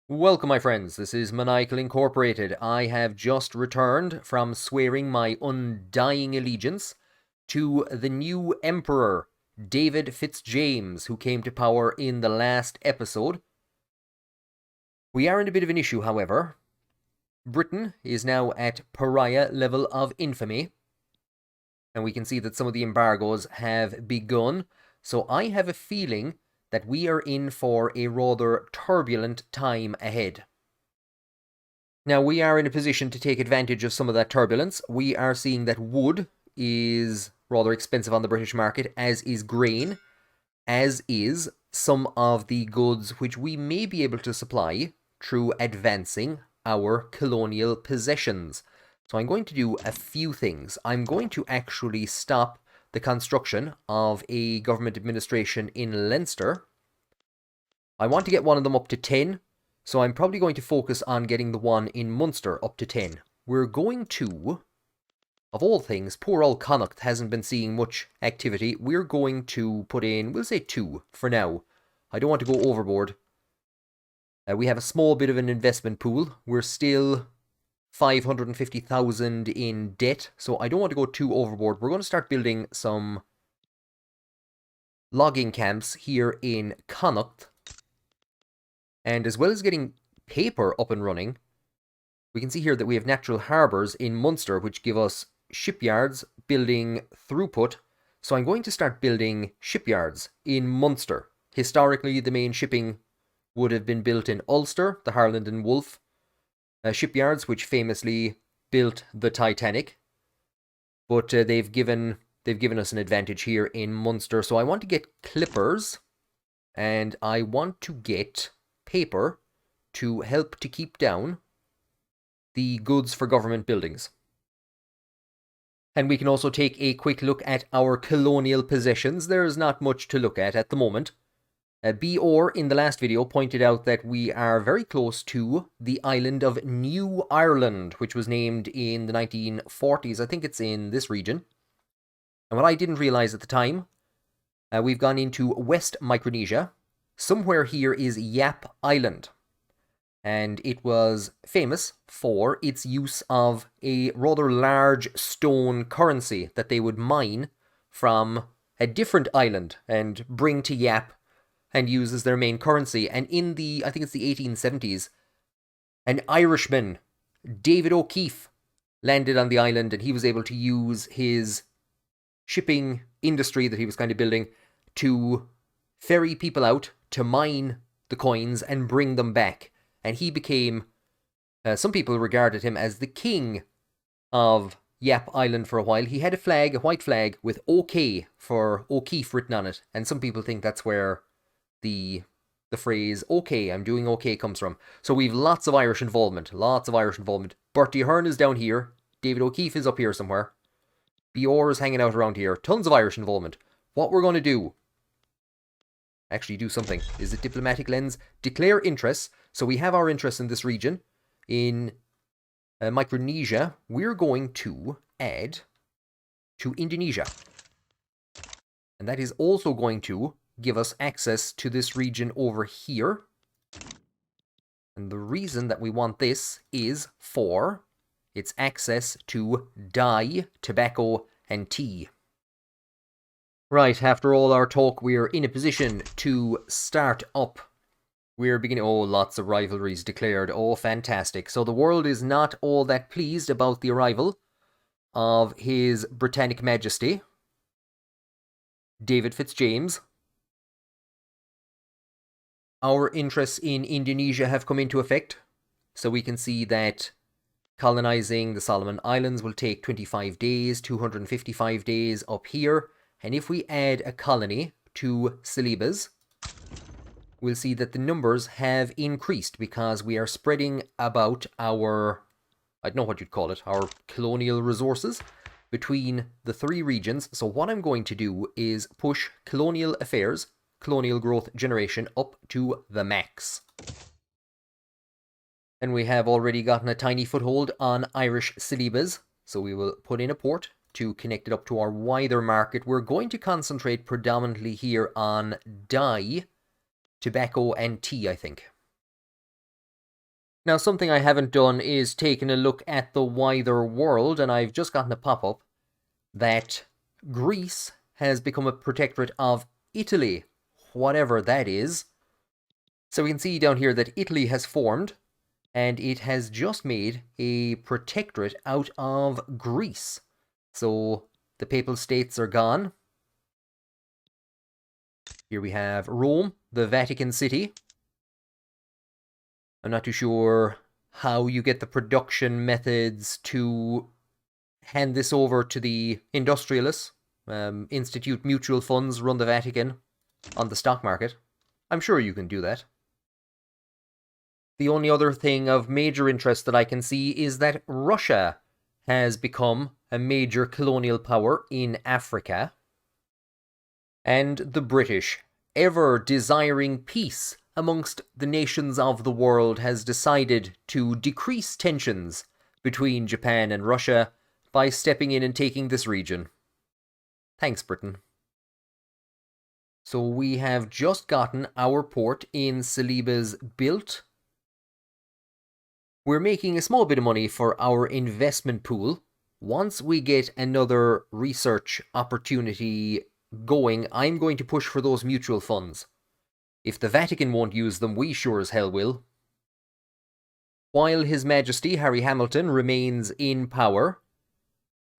Welcome, my friends. This is Maniacal Incorporated. I have just returned from swearing my undying allegiance to the new Emperor, David Fitzjames, who came to power in the last episode. We are in a bit of an issue, however. Britain is now at pariah level of infamy, and we can see that some of the embargoes have begun. So I have a feeling that we are in for a rather turbulent time ahead. Now, we are in a position to take advantage of some of that turbulence. We are seeing that wood is rather expensive on the British market, as is grain, as is some of the goods which we may be able to supply through advancing our colonial possessions. So I'm going to do a few things. I'm going to actually stop the construction of a government administration in Leinster. I want to get one of them up to 10, so I'm probably going to focus on getting the one in Munster up to 10. We're going to, of all things, poor old Connacht hasn't been seeing much activity. We're going to put in, we'll say 2 for now. I don't want to go overboard. We have a small bit of an investment pool. We're still 550,000 in debt, so I don't want to go too overboard. We're going to start building some logging camps here in Connacht. And as well as getting paper up and running, we can see here that we have natural harbours in Munster, which give us shipyards, building throughput. So I'm going to start building shipyards in Munster. Historically, the main shipping would have been built in Ulster, the Harland and Wolff shipyards, which famously built the Titanic. But they've given us an advantage here in Munster. So I want to get clippers, and I want to get paper to help to keep down the goods for government buildings. And we can also take a quick look at our colonial possessions. There's not much to look at the moment. B.O. in the last video pointed out that we are very close to the island of New Ireland, which was named in the 1940s. I think it's in this region. And what I didn't realize at the time, we've gone into West Micronesia. Somewhere here is Yap Island. And it was famous for its use of a rather large stone currency that they would mine from a different island and bring to Yap and use as their main currency. And in the, I think it's the 1870s, an Irishman, David O'Keefe, landed on the island, and he was able to use his shipping industry that he was kind of building to ferry people out to mine the coins and bring them back. And he became, some people regarded him as the king of Yap Island for a while. He had a flag, a white flag, with OK for O'Keefe written on it. And some people think that's where the phrase, OK, I'm doing OK, comes from. So we've lots of Irish involvement. Bertie Ahern is down here. David O'Keefe is up here somewhere. B.O. is hanging out around here. Tons of Irish involvement. What we're going to do, actually do something. Is it diplomatic lens? Declare interests. So we have our interests in this region. In Micronesia, we're going to add to Indonesia. And that is also going to give us access to this region over here. And the reason that we want this is for its access to dye, tobacco, and tea. Right, after all our talk, we're in a position to start up. We're beginning, oh, lots of rivalries declared. Oh, fantastic. So the world is not all that pleased about the arrival of His Britannic Majesty, David Fitzjames. Our interests in Indonesia have come into effect. So we can see that colonizing the Solomon Islands will take 25 days, 255 days up here. And if we add a colony to Celebes, we'll see that the numbers have increased because we are spreading about our, I don't know what you'd call it, our colonial resources between the 3 regions. So what I'm going to do is push colonial affairs, colonial growth generation up to the max. And we have already gotten a tiny foothold on Irish Celebes, so we will put in a port to connect it up to our wider market. We're going to concentrate predominantly here on dye, tobacco, and tea, I think. Now, something I haven't done is taken a look at the wider world, and I've just gotten a pop-up that Greece has become a protectorate of Italy, whatever that is. So we can see down here that Italy has formed, and it has just made a protectorate out of Greece. So the Papal States are gone. Here we have Rome, the Vatican City. I'm not too sure how you get the production methods to hand this over to the industrialists. Institute mutual funds, run the Vatican on the stock market. I'm sure you can do that. The only other thing of major interest that I can see is that Russia has become a major colonial power in Africa. And the British, ever desiring peace amongst the nations of the world, has decided to decrease tensions between Japan and Russia by stepping in and taking this region. Thanks, Britain. So we have just gotten our port in Celebes built. We're making a small bit of money for our investment pool. Once we get another research opportunity going, I'm going to push for those mutual funds. If the Vatican won't use them, we sure as hell will. While His Majesty Harry Hamilton remains in power,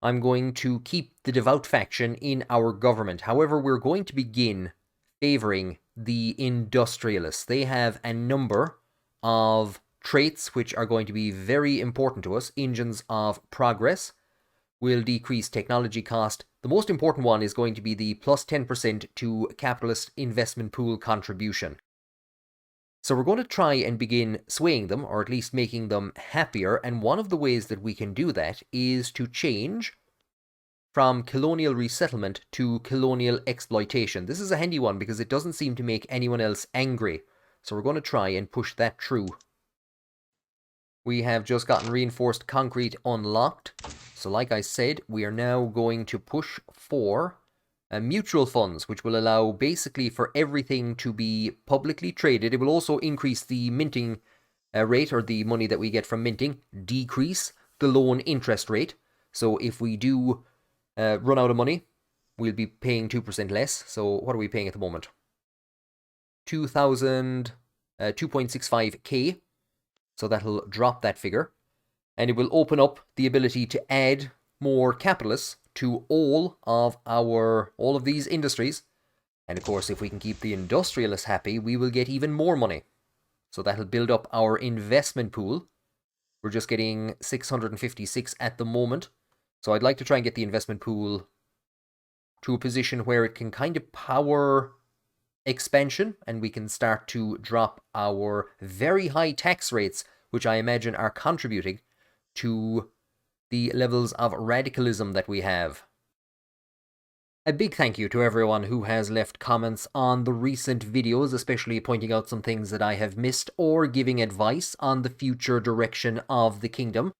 I'm going to keep the devout faction in our government. However, we're going to begin favouring the industrialists. They have a number of traits which are going to be very important to us. Engines of progress will decrease technology cost. The most important one is going to be the plus 10% to capitalist investment pool contribution. So we're going to try and begin swaying them, or at least making them happier, and one of the ways that we can do that is to change from colonial resettlement to colonial exploitation. This is a handy one because it doesn't seem to make anyone else angry. So we're going to try and push that through. We have just gotten reinforced concrete unlocked. So like I said, we are now going to push for mutual funds, which will allow basically for everything to be publicly traded. It will also increase the minting rate, or the money that we get from minting, decrease the loan interest rate. So if we do run out of money, we'll be paying 2% less. So what are we paying at the moment? 2.65k. So that'll drop that figure. And it will open up the ability to add more capitalists to all of these industries. And of course, if we can keep the industrialists happy, we will get even more money. So that'll build up our investment pool. We're just getting 656 at the moment. So I'd like to try and get the investment pool to a position where it can kind of power expansion, and we can start to drop our very high tax rates, which I imagine are contributing to the levels of radicalism that we have. A big thank you to everyone who has left comments on the recent videos, especially pointing out some things that I have missed or giving advice on the future direction of the kingdom.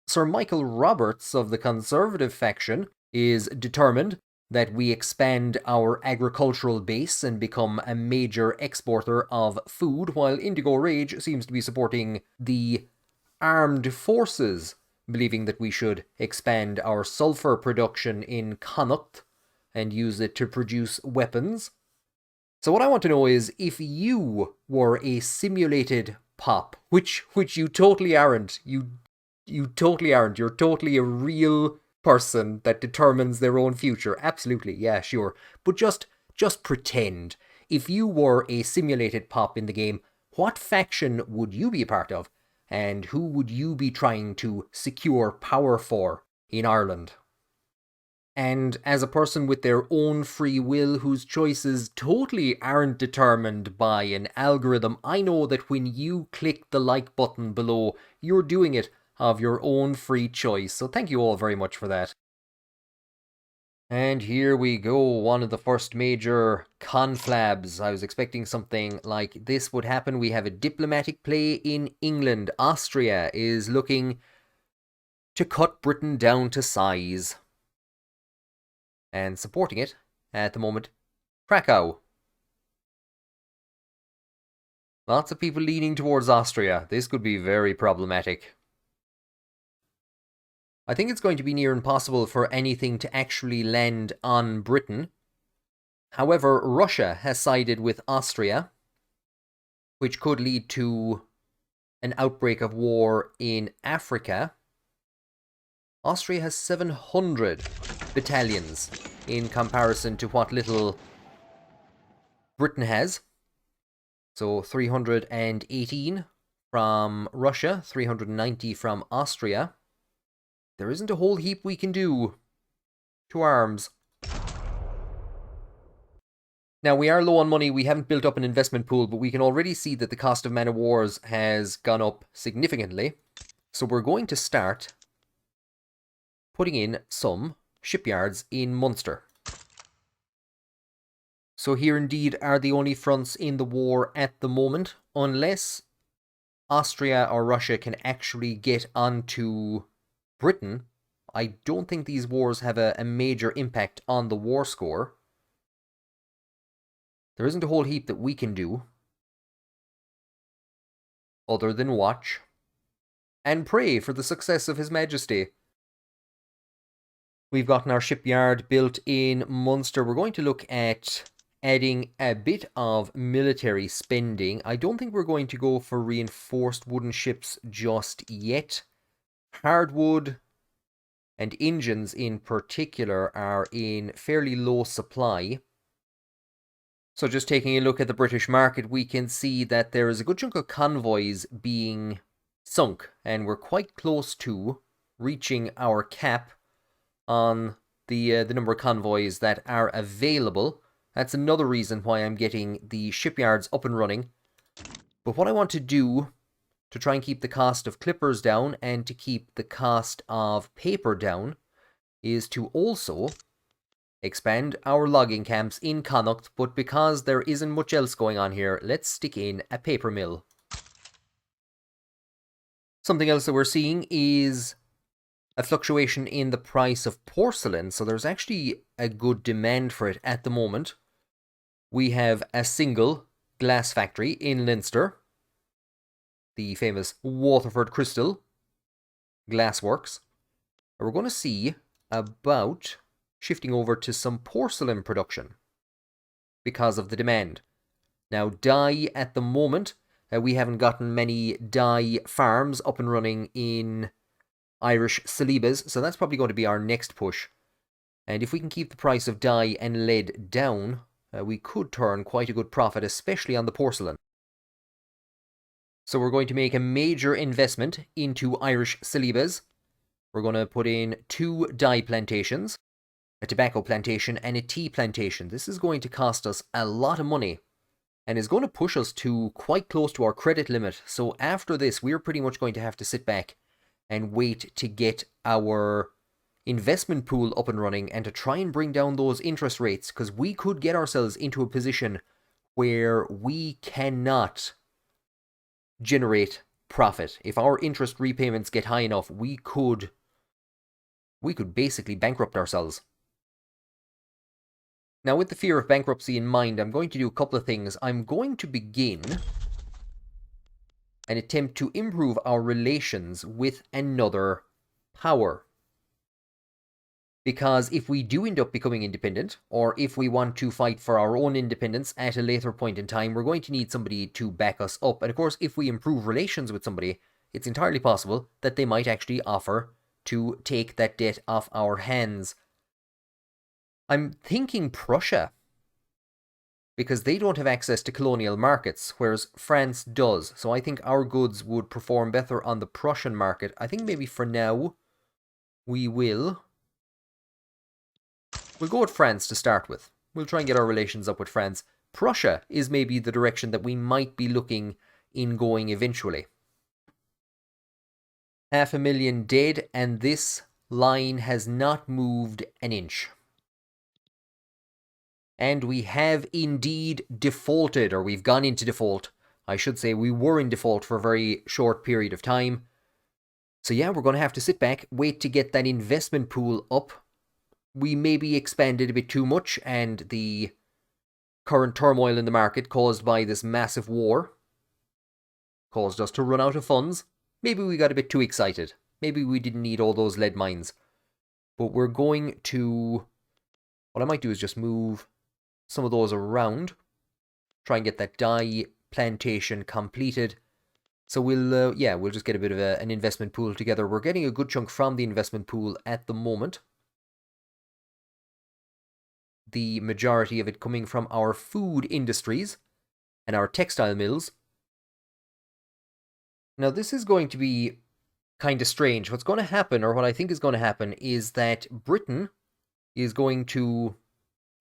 Sir Michael Roberts of the Conservative faction is determined that we expand our agricultural base and become a major exporter of food, while Indigo Rage seems to be supporting the armed forces, believing that we should expand our sulfur production in Connacht and use it to produce weapons. So what I want to know is, if you were a simulated pop, which you totally aren't, you totally aren't, you're totally a real person that determines their own future. Absolutely, yeah, sure. But just pretend. If you were a simulated pop in the game, what faction would you be a part of? And who would you be trying to secure power for in Ireland? And as a person with their own free will, whose choices totally aren't determined by an algorithm, I know that when you click the like button below, you're doing it of your own free choice. So thank you all very much for that. And here we go, one of the first major conflabs. I was expecting something like this would happen. We have a diplomatic play in England. Austria is looking to cut Britain down to size. And supporting it at the moment, Krakow. Lots of people leaning towards Austria. This could be very problematic. I think it's going to be near impossible for anything to actually land on Britain. However, Russia has sided with Austria, which could lead to an outbreak of war in Africa. Austria has 700 battalions in comparison to what little Britain has. So 318 from Russia, 390 from Austria. There isn't a whole heap we can do to arms. Now, we are low on money. We haven't built up an investment pool, but we can already see that the cost of man-of-wars has gone up significantly. So we're going to start putting in some shipyards in Munster. So here indeed are the only fronts in the war at the moment, unless Austria or Russia can actually get onto Britain. I don't think these wars have a major impact on the war score. There isn't a whole heap that we can do other than watch and pray for the success of His Majesty. We've gotten our shipyard built in Munster. We're going to look at adding a bit of military spending. I don't think we're going to go for reinforced wooden ships just yet. Hardwood and engines in particular are in fairly low supply. So just taking a look at the British market, we can see that there is a good chunk of convoys being sunk, and we're quite close to reaching our cap on the number of convoys that are available. That's another reason why I'm getting the shipyards up and running. But what I want to do to try and keep the cost of clippers down and to keep the cost of paper down is to also expand our logging camps in Connacht, but because there isn't much else going on here, let's stick in a paper mill. Something else that we're seeing is a fluctuation in the price of porcelain, so there's actually a good demand for it at the moment. We have a single glass factory in Leinster, the famous Waterford Crystal Glassworks. We're going to see about shifting over to some porcelain production because of the demand. Now, dye at the moment, we haven't gotten many dye farms up and running in Irish Celebes, so that's probably going to be our next push. And if we can keep the price of dye and lead down, we could turn quite a good profit, especially on the porcelain. So we're going to make a major investment into Irish Celebes. We're going to put in 2 dye plantations, a tobacco plantation and a tea plantation. This is going to cost us a lot of money and is going to push us to quite close to our credit limit. So after this, we're pretty much going to have to sit back and wait to get our investment pool up and running and to try and bring down those interest rates, because we could get ourselves into a position where we cannot generate profit. If our interest repayments get high enough, we could basically bankrupt ourselves. Now, with the fear of bankruptcy in mind, I'm going to do a couple of things. I'm going to begin an attempt to improve our relations with another power. Because if we do end up becoming independent, or if we want to fight for our own independence at a later point in time, we're going to need somebody to back us up. And of course, if we improve relations with somebody, it's entirely possible that they might actually offer to take that debt off our hands. I'm thinking Prussia, because they don't have access to colonial markets, whereas France does. So I think our goods would perform better on the Prussian market. I think maybe for now, we'll go with France to start with. We'll try and get our relations up with France. Prussia is maybe the direction that we might be looking in going eventually. 500,000 dead, and this line has not moved an inch. And we have indeed defaulted, or we've gone into default. I should say we were in default for a very short period of time. So yeah, we're going to have to sit back, wait to get that investment pool up. We maybe expanded a bit too much, and the current turmoil in the market caused by this massive war caused us to run out of funds. Maybe we got a bit too excited. Maybe we didn't need all those lead mines. But we're going to... What I might do is just move some of those around. Try and get that dye plantation completed. So we'll just get a bit of an investment pool together. We're getting a good chunk from the investment pool at the moment. The majority of it coming from our food industries and our textile mills. Now this is going to be kind of strange. What's going to happen, or what I think is going to happen, is that Britain is going to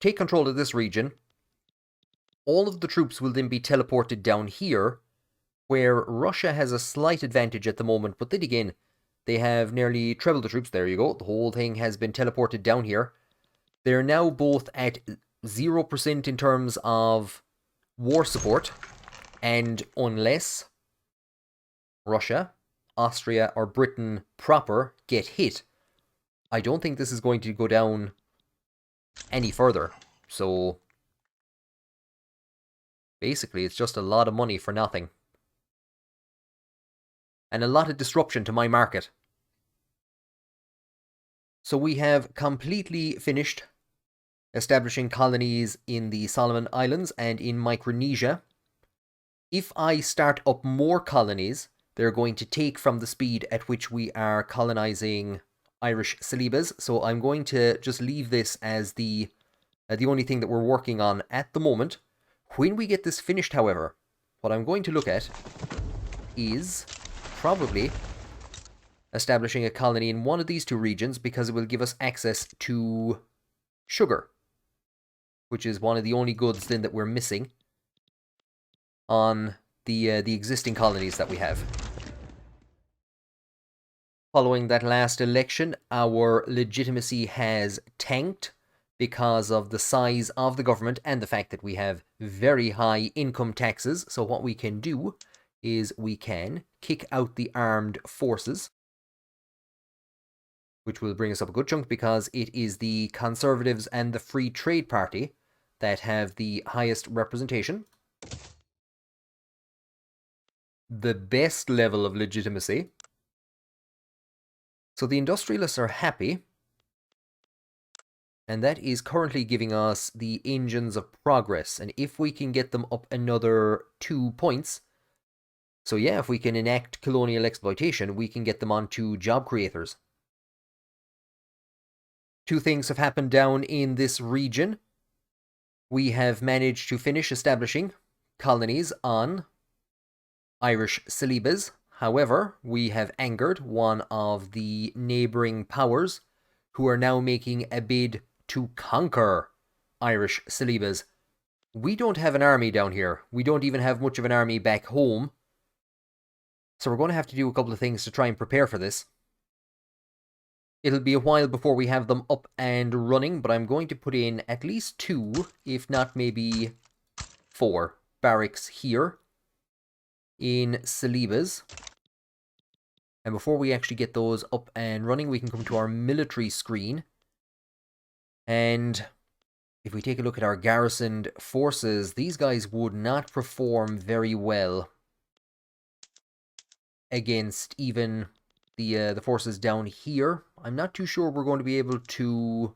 take control of this region. All of the troops will then be teleported down here, where Russia has a slight advantage at the moment, but then again, they have nearly treble the troops. There you go. The whole thing has been teleported down here. They're now both at 0% in terms of war support, and unless Russia, Austria, or Britain proper get hit, I don't think this is going to go down any further. So basically, it's just a lot of money for nothing. And a lot of disruption to my market. So we have completely finished establishing colonies in the Solomon Islands and in Micronesia. If I start up more colonies, they're going to take from the speed at which we are colonizing Irish Celebes. So I'm going to just leave this as the only thing that we're working on at the moment. When we get this finished, however, what I'm going to look at is probably establishing a colony in one of these two regions, because it will give us access to sugar, which is one of the only goods then that we're missing on the existing colonies that we have. Following that last election, our legitimacy has tanked because of the size of the government and the fact that we have very high income taxes. So what we can do is we can kick out the armed forces, which will bring us up a good chunk, because it is the Conservatives and the Free Trade Party that have the highest representation. The best level of legitimacy. So the industrialists are happy, and that is currently giving us the engines of progress. And if we can get them up another 2 points, so yeah, if we can enact colonial exploitation, we can get them onto job creators. Two things have happened down in this region. We have managed to finish establishing colonies on Irish Celebes. However, we have angered one of the neighbouring powers, who are now making a bid to conquer Irish Celebes. We don't have an army down here. We don't even have much of an army back home. So we're going to have to do a couple of things to try and prepare for this. It'll be a while before we have them up and running, but I'm going to put in at least 2, if not maybe 4 barracks here in Celebes. And before we actually get those up and running, we can come to our military screen. And if we take a look at our garrisoned forces, these guys would not perform very well against even the forces down here. I'm not too sure we're going to be able to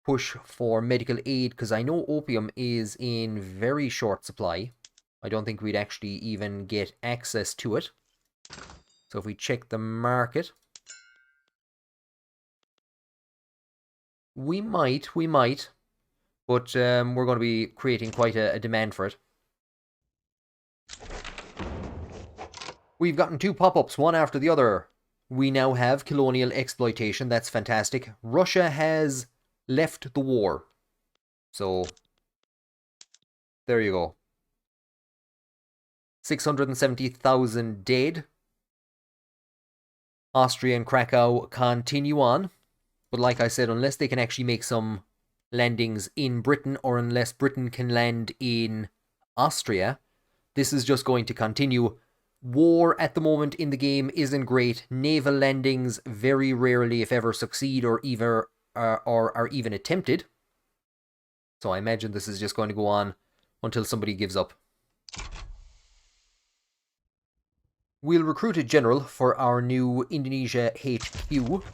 push for medical aid, because I know opium is in very short supply. I don't think we'd actually even get access to it. So if we check the market, we might, but we're going to be creating quite a demand for it. We've gotten 2 pop-ups, one after the other. We now have colonial exploitation. That's fantastic. Russia has left the war. So, there you go. 670,000 dead. Austria and Krakow continue on. But like I said, unless they can actually make some landings in Britain, or unless Britain can land in Austria, this is just going to continue. War at the moment in the game isn't great. Naval landings very rarely, if ever, succeed or are even attempted. So I imagine this is just going to go on until somebody gives up. We'll recruit a general for our new Indonesia HQ.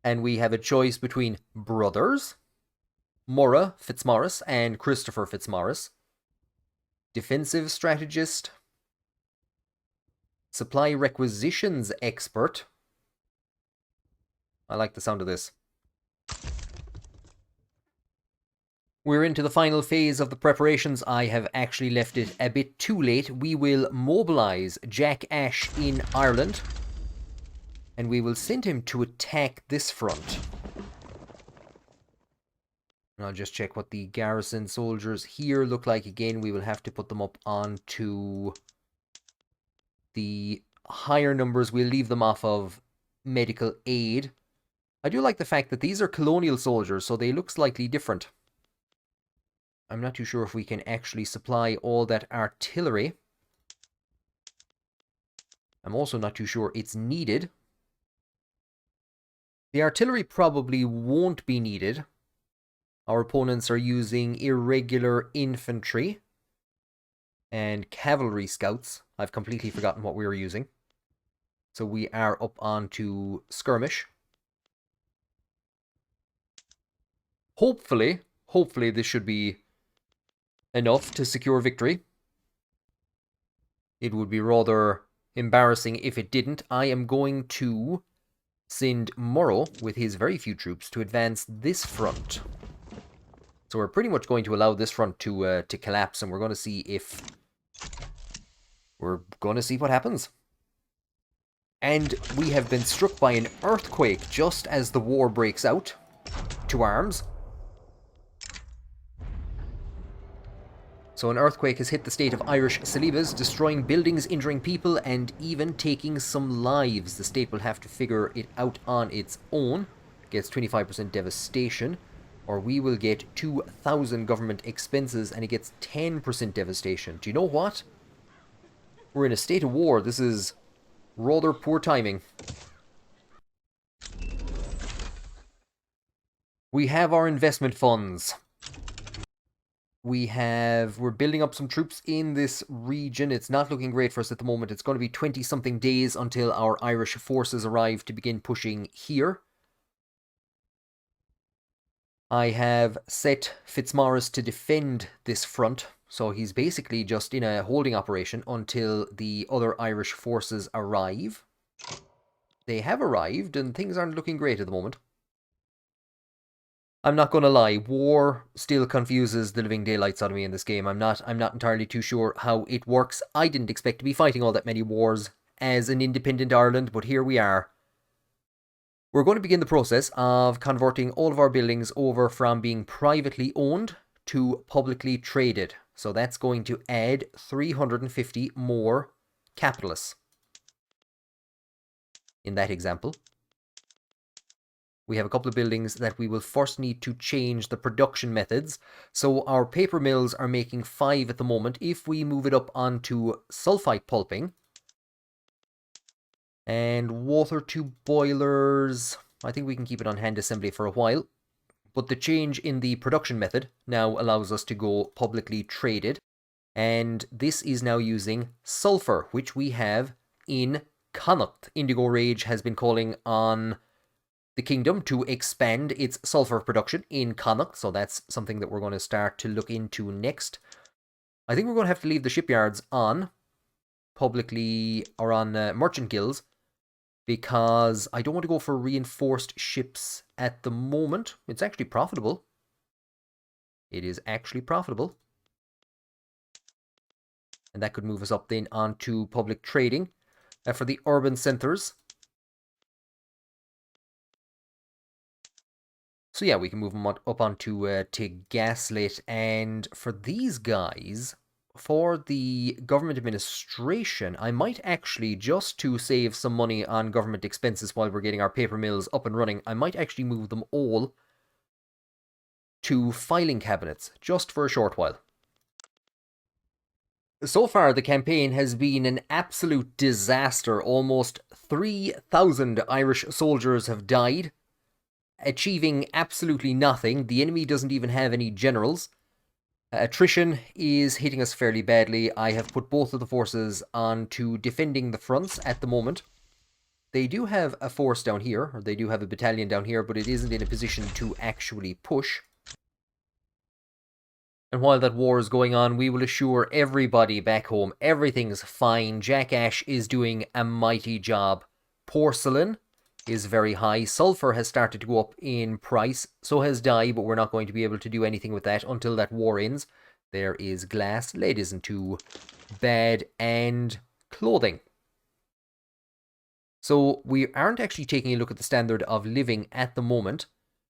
And we have a choice between brothers, Mora Fitzmaurice and Christopher Fitzmaurice. Defensive strategist. Supply requisitions expert. I like the sound of this. We're into the final phase of the preparations. I have actually left it a bit too late. We will mobilise Jack Ash in Ireland. And we will send him to attack this front. And I'll just check what the garrison soldiers here look like. Again, we will have to put them up onto the higher numbers. We'll leave them off of medical aid. I do like the fact that these are colonial soldiers, so they look slightly different. I'm not too sure if we can actually supply all that artillery. I'm also not too sure it's needed. The artillery probably won't be needed. Our opponents are using irregular infantry and cavalry scouts. I've completely forgotten what we were using. So we are up onto skirmish. Hopefully this should be enough to secure victory. It would be rather embarrassing if it didn't. I am going to send Morrow with his very few troops to advance this front. So we're pretty much going to allow this front to collapse, and we're going to see if... We're going to see what happens. And we have been struck by an earthquake just as the war breaks out. To arms. So an earthquake has hit the state of Irish Celebes, destroying buildings, injuring people, and even taking some lives. The state will have to figure it out on its own. Gets 25% devastation. Or we will get 2,000 government expenses, and it gets 10% devastation. Do you know what? We're in a state of war. This is rather poor timing. We have our investment funds. We're building up some troops in this region. It's not looking great for us at the moment. It's going to be 20-something days until our Irish forces arrive to begin pushing here. I have set Fitzmaurice to defend this front, so he's basically just in a holding operation until the other Irish forces arrive. They have arrived, and things aren't looking great at the moment. I'm not going to lie, war still confuses the living daylights out of me in this game. I'm not entirely too sure how it works. I didn't expect to be fighting all that many wars as an independent Ireland, but here we are. We're going to begin the process of converting all of our buildings over from being privately owned to publicly traded. So that's going to add 350 more capitalists. In that example, we have a couple of buildings that we will first need to change the production methods. So our paper mills are making 5 at the moment. If we move it up onto sulfite pulping, and water tube boilers, I think we can keep it on hand assembly for a while. But the change in the production method now allows us to go publicly traded. And this is now using sulfur, which we have in Connacht. Indigo Rage has been calling on the kingdom to expand its sulfur production in Connacht. So that's something that we're going to start to look into next. I think we're going to have to leave the shipyards on publicly or on merchant guilds, because I don't want to go for reinforced ships at the moment. It's actually profitable. It is actually profitable. And that could move us up then onto public trading. For the urban centres. So yeah, we can move them up onto to gaslit. And for these guys, for the government administration, I might actually, just to save some money on government expenses while we're getting our paper mills up and running, I might actually move them all to filing cabinets, just for a short while. So far, the campaign has been an absolute disaster. Almost 3,000 Irish soldiers have died, achieving absolutely nothing. The enemy doesn't even have any generals. Attrition is hitting us fairly badly. I have put both of the forces onto defending the fronts at the moment. They do have a force down here, or they do have a battalion down here, but it isn't in a position to actually push. And while that war is going on, we will assure everybody back home everything's fine. Jack Ash is doing a mighty job. Porcelain is very high. Sulfur has started to go up in price. So has dye, but we're not going to be able to do anything with that until that war ends. There is glass. Lead isn't too bad. And clothing. So we aren't actually taking a look at the standard of living at the moment.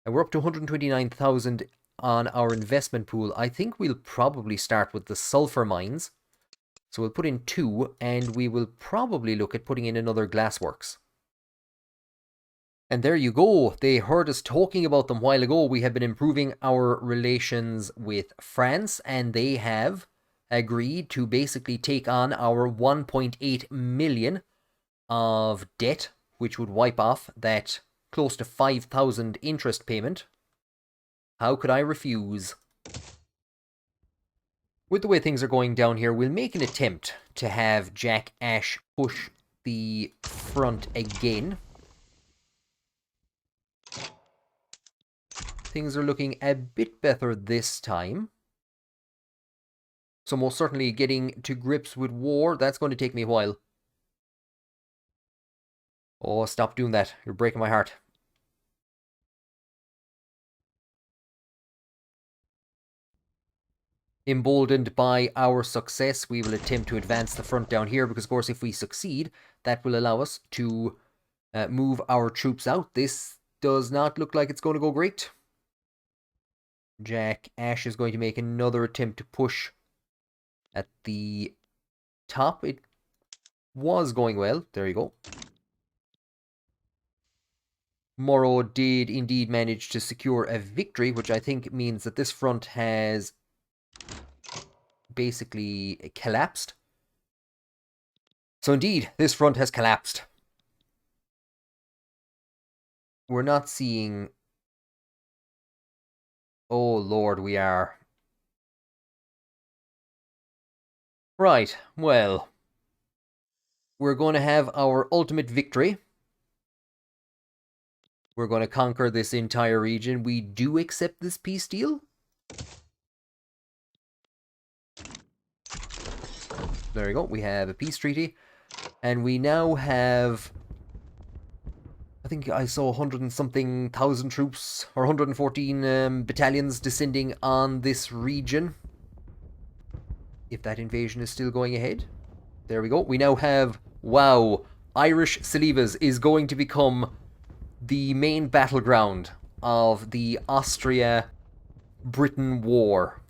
And we're up to 129,000 on our investment pool. I think we'll probably start with the sulfur mines. So we'll put in 2, and we will probably look at putting in another glassworks. And there you go. They heard us talking about them a while ago. We have been improving our relations with France, and they have agreed to basically take on our 1.8 million of debt, which would wipe off that close to 5,000 interest payment. How could I refuse? With the way things are going down here, we'll make an attempt to have Jack Ash push the front again. Things are looking a bit better this time. So most certainly getting to grips with war, that's going to take me a while. Oh, stop doing that. You're breaking my heart. Emboldened by our success, we will attempt to advance the front down here, because of course if we succeed, that will allow us to move our troops out. This does not look like it's going to go great. Jack Ash is going to make another attempt to push at the top. It was going well. There you go. Morrow did indeed manage to secure a victory, which I think means that this front has basically collapsed. So indeed, this front has collapsed. We're not seeing... Oh Lord, we are. Right, well, we're going to have our ultimate victory. We're going to conquer this entire region. We do accept this peace deal. There we go. We have a peace treaty. And we now have... I think I saw 100 and something thousand troops, or 114 battalions descending on this region. If that invasion is still going ahead. There we go. We now have... Wow. Irish Salivas is going to become the main battleground of the Austria-Britain War.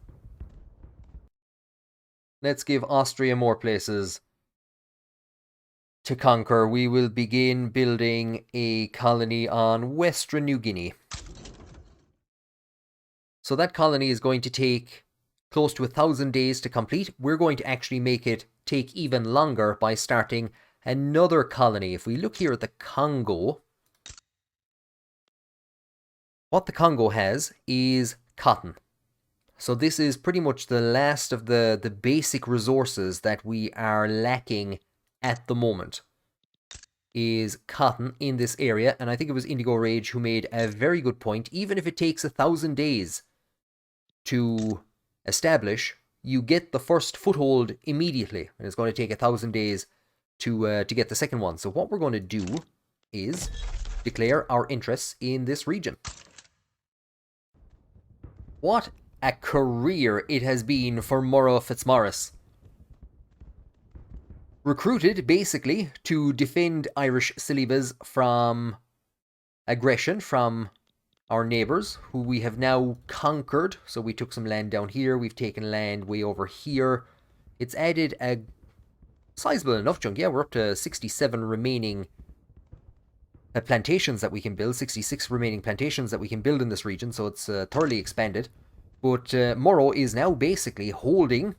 Let's give Austria more places to conquer. We will begin building a colony on Western New Guinea. So that colony is going to take close to 1,000 days to complete. We're going to actually make it take even longer by starting another colony. If we look here at the Congo, what the Congo has is cotton. So this is pretty much the last of the basic resources that we are lacking at the moment, is cotton in this area. And I think it was Indigo Rage who made a very good point. Even if it takes 1,000 days to establish, you get the first foothold immediately, and it's going to take 1,000 days to get the second one. So what we're going to do is declare our interests in this region. What a career it has been for Morrow Fitzmaurice. Recruited, basically, to defend Irish Salivas from aggression from our neighbours, who we have now conquered. So we took some land down here, we've taken land way over here. It's added a sizable enough chunk. Yeah, we're up to 67 remaining plantations that we can build, 66 remaining plantations that we can build in this region, so it's thoroughly expanded. But Morrow is now basically holding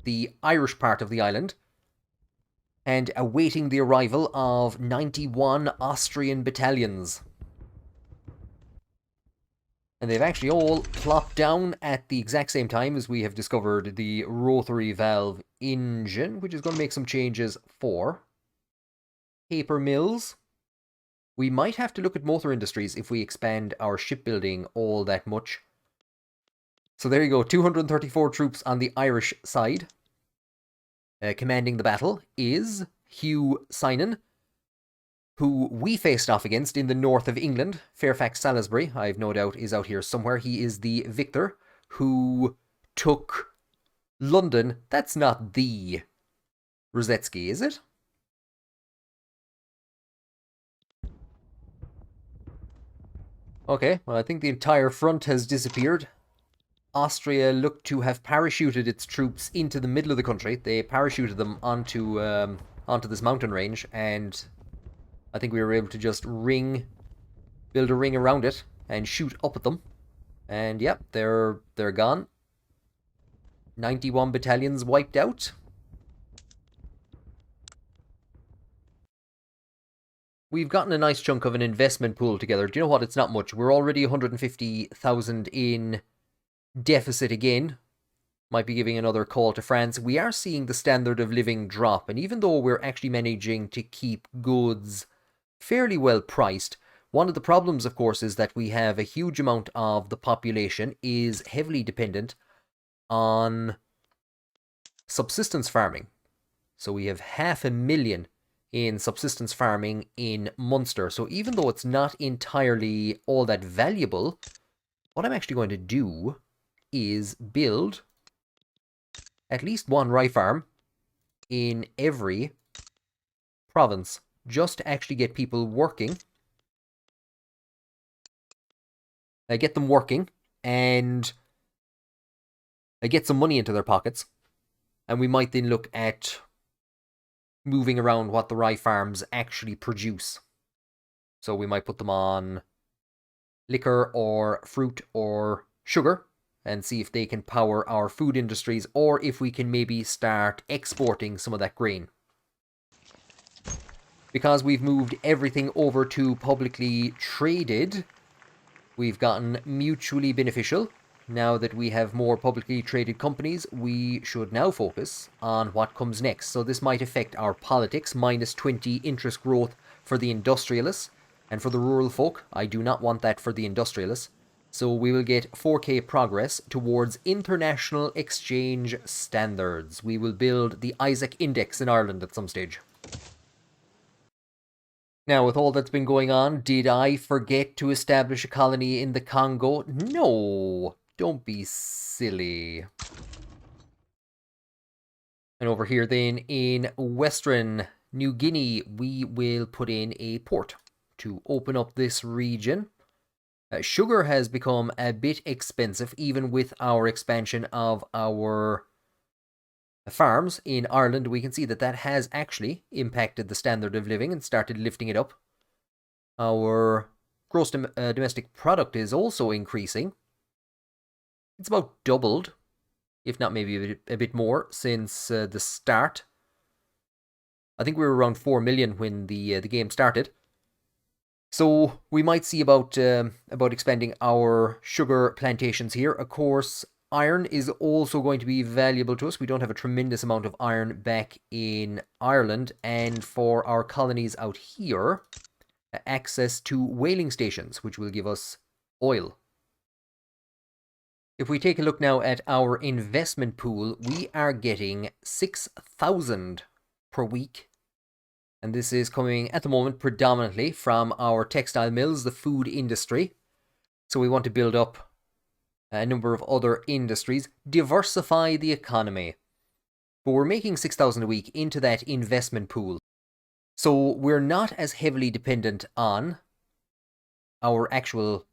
the Irish part of the island and awaiting the arrival of 91 Austrian battalions. And they've actually all plopped down at the exact same time as we have discovered the rotary valve engine, which is going to make some changes for paper mills. We might have to look at motor industries if we expand our shipbuilding all that much. So there you go, 234 troops on the Irish side. Commanding the battle is Hugh Sinan, who we faced off against in the north of England. Fairfax Salisbury, I've no doubt, is out here somewhere. He is the victor who took London. That's not the Rosetsky, is it? Okay, well, I think the entire front has disappeared. Austria looked to have parachuted its troops into the middle of the country. They parachuted them onto this mountain range, and I think we were able to just build a ring around it, and shoot up at them. And yep, they're gone. 91 battalions wiped out. We've gotten a nice chunk of an investment pool together. Do you know what? It's not much. We're already 150,000 in deficit again. Might be giving another call to France. We are seeing the standard of living drop, and even though we're actually managing to keep goods fairly well priced, one of the problems, of course, is that we have a huge amount of the population is heavily dependent on subsistence farming. So we have 500,000 in subsistence farming in Munster. So even though it's not entirely all that valuable, what I'm actually going to do is build at least one rye farm in every province, just to actually get people working. I get them working, and I get some money into their pockets, and we might then look at moving around what the rye farms actually produce. So we might put them on liquor or fruit or sugar and see if they can power our food industries, or if we can maybe start exporting some of that grain. Because we've moved everything over to publicly traded, we've gotten mutually beneficial. Now that we have more publicly traded companies, we should now focus on what comes next. So this might affect our politics. -20 interest growth for the industrialists. And for the rural folk, I do not want that for the industrialists. So we will get 4K progress towards international exchange standards. We will build the Isaac Index in Ireland at some stage. Now, with all that's been going on, did I forget to establish a colony in the Congo? No! Don't be silly. And over here then, in Western New Guinea, we will put in a port to open up this region. Sugar has become a bit expensive, even with our expansion of our farms in Ireland. We can see that that has actually impacted the standard of living and started lifting it up. Our gross domestic product is also increasing. It's about doubled, if not maybe a bit more, since the start. I think we were around 4 million when the game started. So we might see about expanding our sugar plantations here. Of course, iron is also going to be valuable to us. We don't have a tremendous amount of iron back in Ireland. And for our colonies out here, access to whaling stations, which will give us oil. If we take a look now at our investment pool, we are getting 6,000 per week. And this is coming at the moment predominantly from our textile mills, the food industry. So we want to build up a number of other industries, diversify the economy. But we're making 6,000 a week into that investment pool. So we're not as heavily dependent on our actual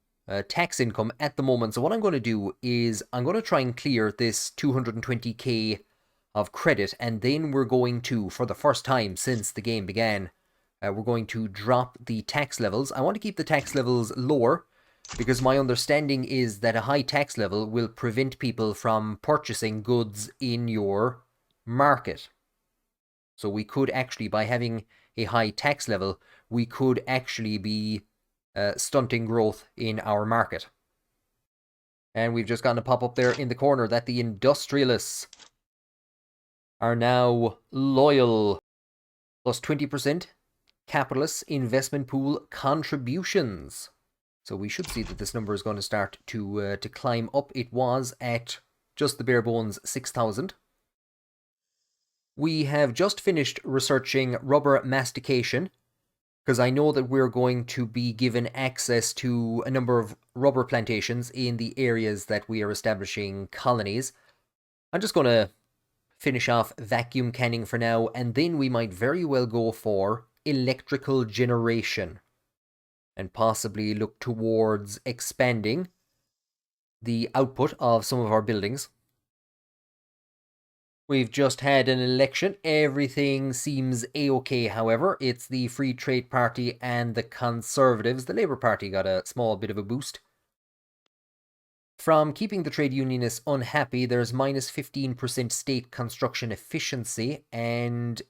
tax income at the moment. So what I'm going to do is I'm going to try and clear this 220k of credit, and then we're going to, for the first time since the game began, we're going to drop the tax levels. I want to keep the tax levels lower because my understanding is that a high tax level will prevent people from purchasing goods in your market. So we could actually, by having a high tax level, we could actually be stunting growth in our market. And we've just gotten a pop-up there in the corner that the industrialists are now loyal. Plus 20% capitalists investment pool contributions. So we should see that this number is going to start to climb up. It was at just the bare bones 6,000. We have just finished researching rubber mastication, because I know that we're going to be given access to a number of rubber plantations in the areas that we are establishing colonies. I'm just going to finish off vacuum canning for now, and then we might very well go for electrical generation and possibly look towards expanding the output of some of our buildings. We've just had an election. Everything seems a-okay, however. It's the Free Trade Party and the Conservatives. The Labour Party got a small bit of a boost. From keeping the trade unionists unhappy, there's minus 15% state construction efficiency and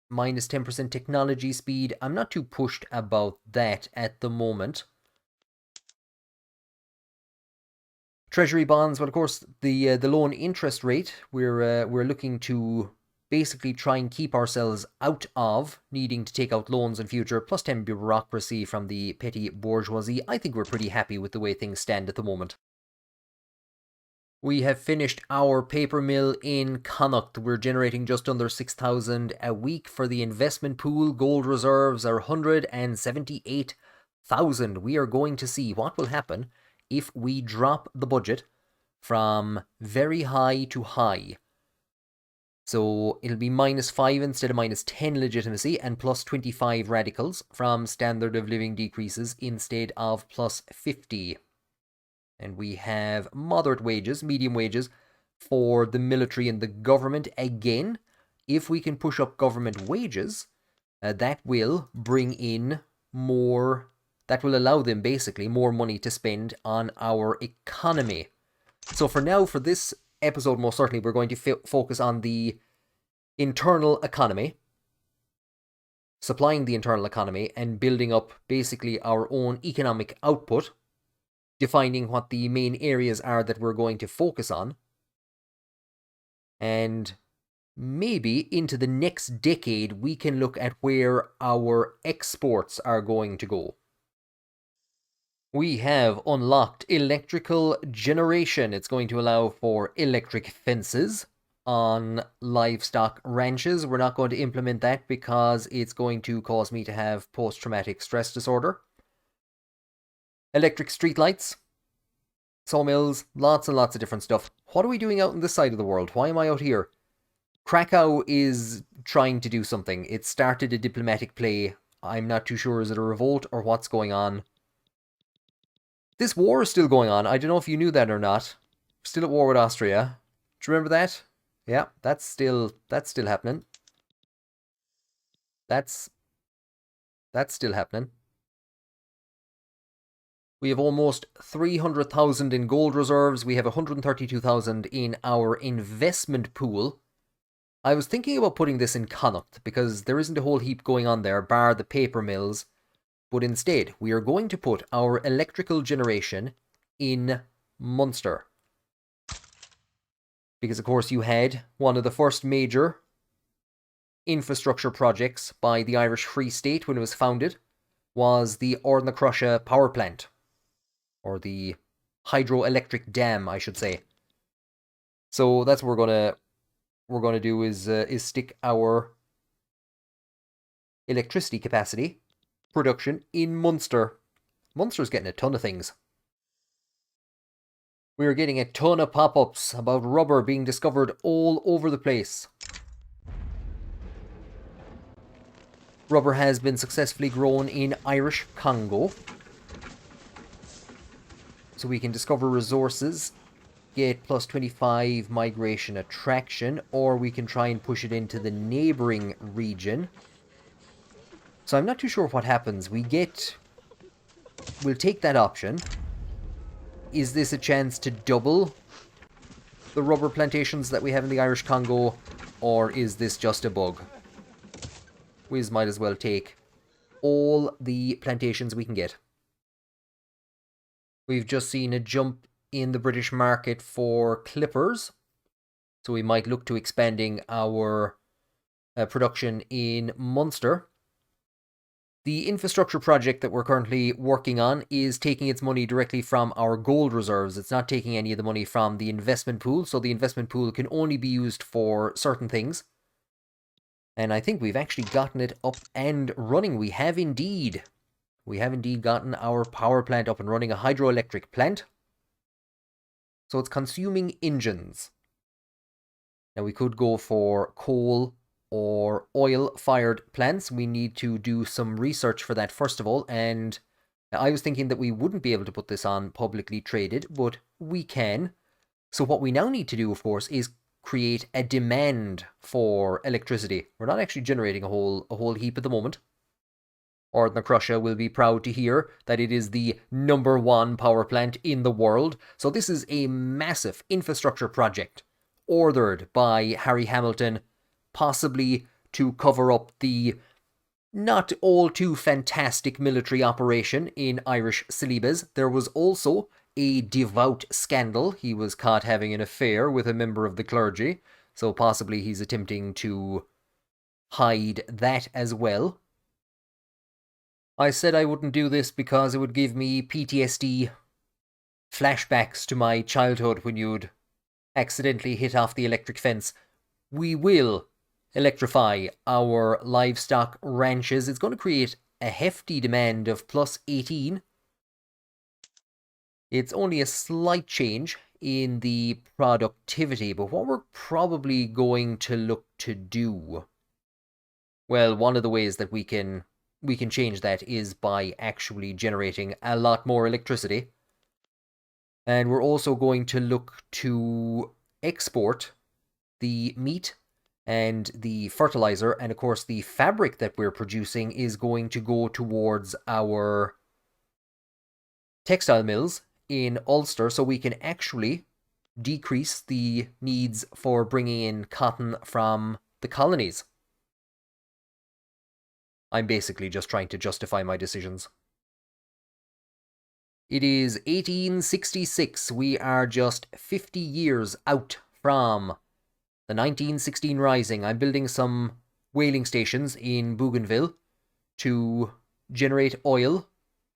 minus 10% technology speed. I'm not too pushed about that at the moment. Treasury bonds, well, of course, the loan interest rate, we're looking to basically try and keep ourselves out of needing to take out loans in future, plus 10 bureaucracy from the petty bourgeoisie. I think we're pretty happy with the way things stand at the moment. We have finished our paper mill in Connacht. We're generating just under 6,000 a week for the investment pool. Gold reserves are 178,000. We are going to see what will happen if we drop the budget from very high to high. So it'll be minus 5 instead of minus 10 legitimacy and plus 25 radicals from standard of living decreases instead of plus 50. And we have moderate wages, medium wages for the military and the government. Again, if we can push up government wages, that will bring in more. That will allow them basically more money to spend on our economy. So for now, for this episode, most certainly, we're going to focus on the internal economy, supplying the internal economy, and building up basically our own economic output, defining what the main areas are that we're going to focus on. And maybe into the next decade, we can look at where our exports are going to go. We have unlocked electrical generation. It's going to allow for electric fences on livestock ranches. We're not going to implement that because it's going to cause me to have post-traumatic stress disorder. Electric streetlights, sawmills, lots and lots of different stuff. What are we doing out on this side of the world? Why am I out here? Krakow is trying to do something. It started a diplomatic play. I'm not too sure, is it a revolt or what's going on? This war is still going on. I don't know if you knew that or not. Still at war with Austria. Do you remember that? Yeah, that's still happening. That's still happening. We have almost 300,000 in gold reserves. We have 132,000 in our investment pool. I was thinking about putting this in Connacht because there isn't a whole heap going on there, bar the paper mills. But instead, we are going to put our electrical generation in Munster. Because, of course, you had one of the first major infrastructure projects by the Irish Free State when it was founded was the Ardnacrusha power plant. Or the hydroelectric dam, I should say. So that's what we're gonna do is stick our electricity capacity production in Munster. Munster's getting a ton of things. We are getting a ton of pop-ups about rubber being discovered all over the place. Rubber has been successfully grown in Irish Congo. So we can discover resources, get plus 25 migration attraction, or we can try and push it into the neighbouring region. So I'm not too sure what happens. We'll take that option. Is this a chance to double the rubber plantations that we have in the Irish Congo, or is this just a bug? We might as well take all the plantations we can get. We've just seen a jump in the British market for clippers. So we might look to expanding our production in Munster. The infrastructure project that we're currently working on is taking its money directly from our gold reserves. It's not taking any of the money from the investment pool, so the investment pool can only be used for certain things. And I think we've actually gotten it up and running. We have indeed. We have indeed gotten our power plant up and running, a hydroelectric plant. So it's consuming engines. Now we could go for coal or oil-fired plants. We need to do some research for that first of all, and I was thinking that we wouldn't be able to put this on publicly traded, but we can. So what we now need to do, of course, is create a demand for electricity. We're not actually generating a whole heap at the moment. Ordnance Russia will be proud to hear that it is the #1 power plant in the world. So this is a massive infrastructure project ordered by Harry Hamilton, possibly to cover up the not all too fantastic military operation in Irish Celebes. There was also a devout scandal. He was caught having an affair with a member of the clergy, so possibly he's attempting to hide that as well. I said I wouldn't do this because it would give me PTSD flashbacks to my childhood when you'd accidentally hit off the electric fence. We will electrify our livestock ranches. It's going to create a hefty demand of +18. It's only a slight change in the productivity, but what we're probably going to look to do, well, one of the ways that we can change that is by actually generating a lot more electricity. And we're also going to look to export the meat and the fertilizer, and of course the fabric that we're producing is going to go towards our textile mills in Ulster, so we can actually decrease the needs for bringing in cotton from the colonies. I'm basically just trying to justify my decisions. It is 1866. We are just 50 years out from the 1916 Rising. I'm building some whaling stations in Bougainville to generate oil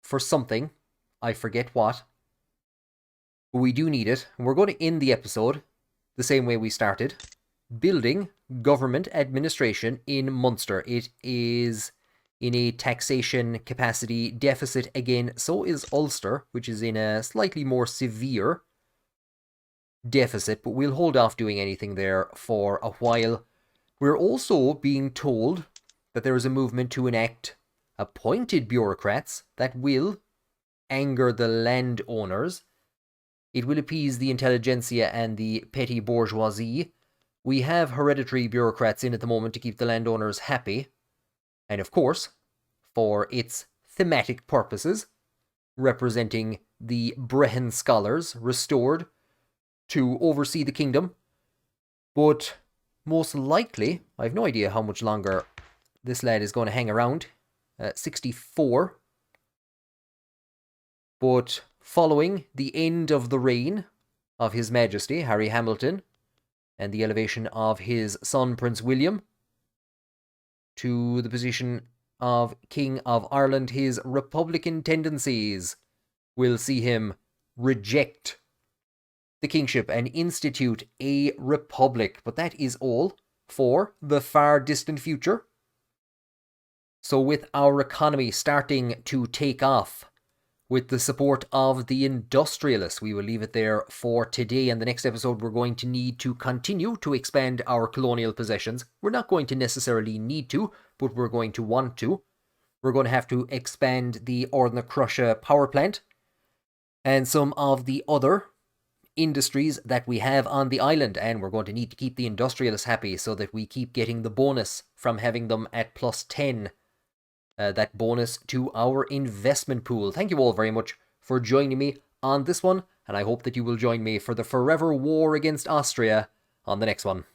for something. I forget what. But we do need it. And we're going to end the episode the same way we started. Building government administration in Munster. It is in a taxation capacity deficit again. So is Ulster, which is in a slightly more severe deficit, but we'll hold off doing anything there for a while. We're also being told that there is a movement to enact appointed bureaucrats that will anger the landowners. It will appease the intelligentsia and the petty bourgeoisie. We have hereditary bureaucrats in at the moment to keep the landowners happy. And of course, for its thematic purposes, representing the Brehon scholars restored to oversee the kingdom. But most likely, I have no idea how much longer this lad is going to hang around. 64. But following the end of the reign of His Majesty Harry Hamilton and the elevation of his son Prince William to the position of King of Ireland, his republican tendencies will see him reject the kingship and institute a republic. But that is all for the far distant future. So with our economy starting to take off, with the support of the industrialists, we will leave it there for today. And the next episode, we're going to need to continue to expand our colonial possessions. We're not going to necessarily need to, but we're going to want to. We're going to have to expand the Ordnance Russia power plant and some of the other industries that we have on the island. And we're going to need to keep the industrialists happy so that we keep getting the bonus from having them at +10. That bonus to our investment pool. Thank you all very much for joining me on this one, and I hope that you will join me for the forever war against Austria on the next one.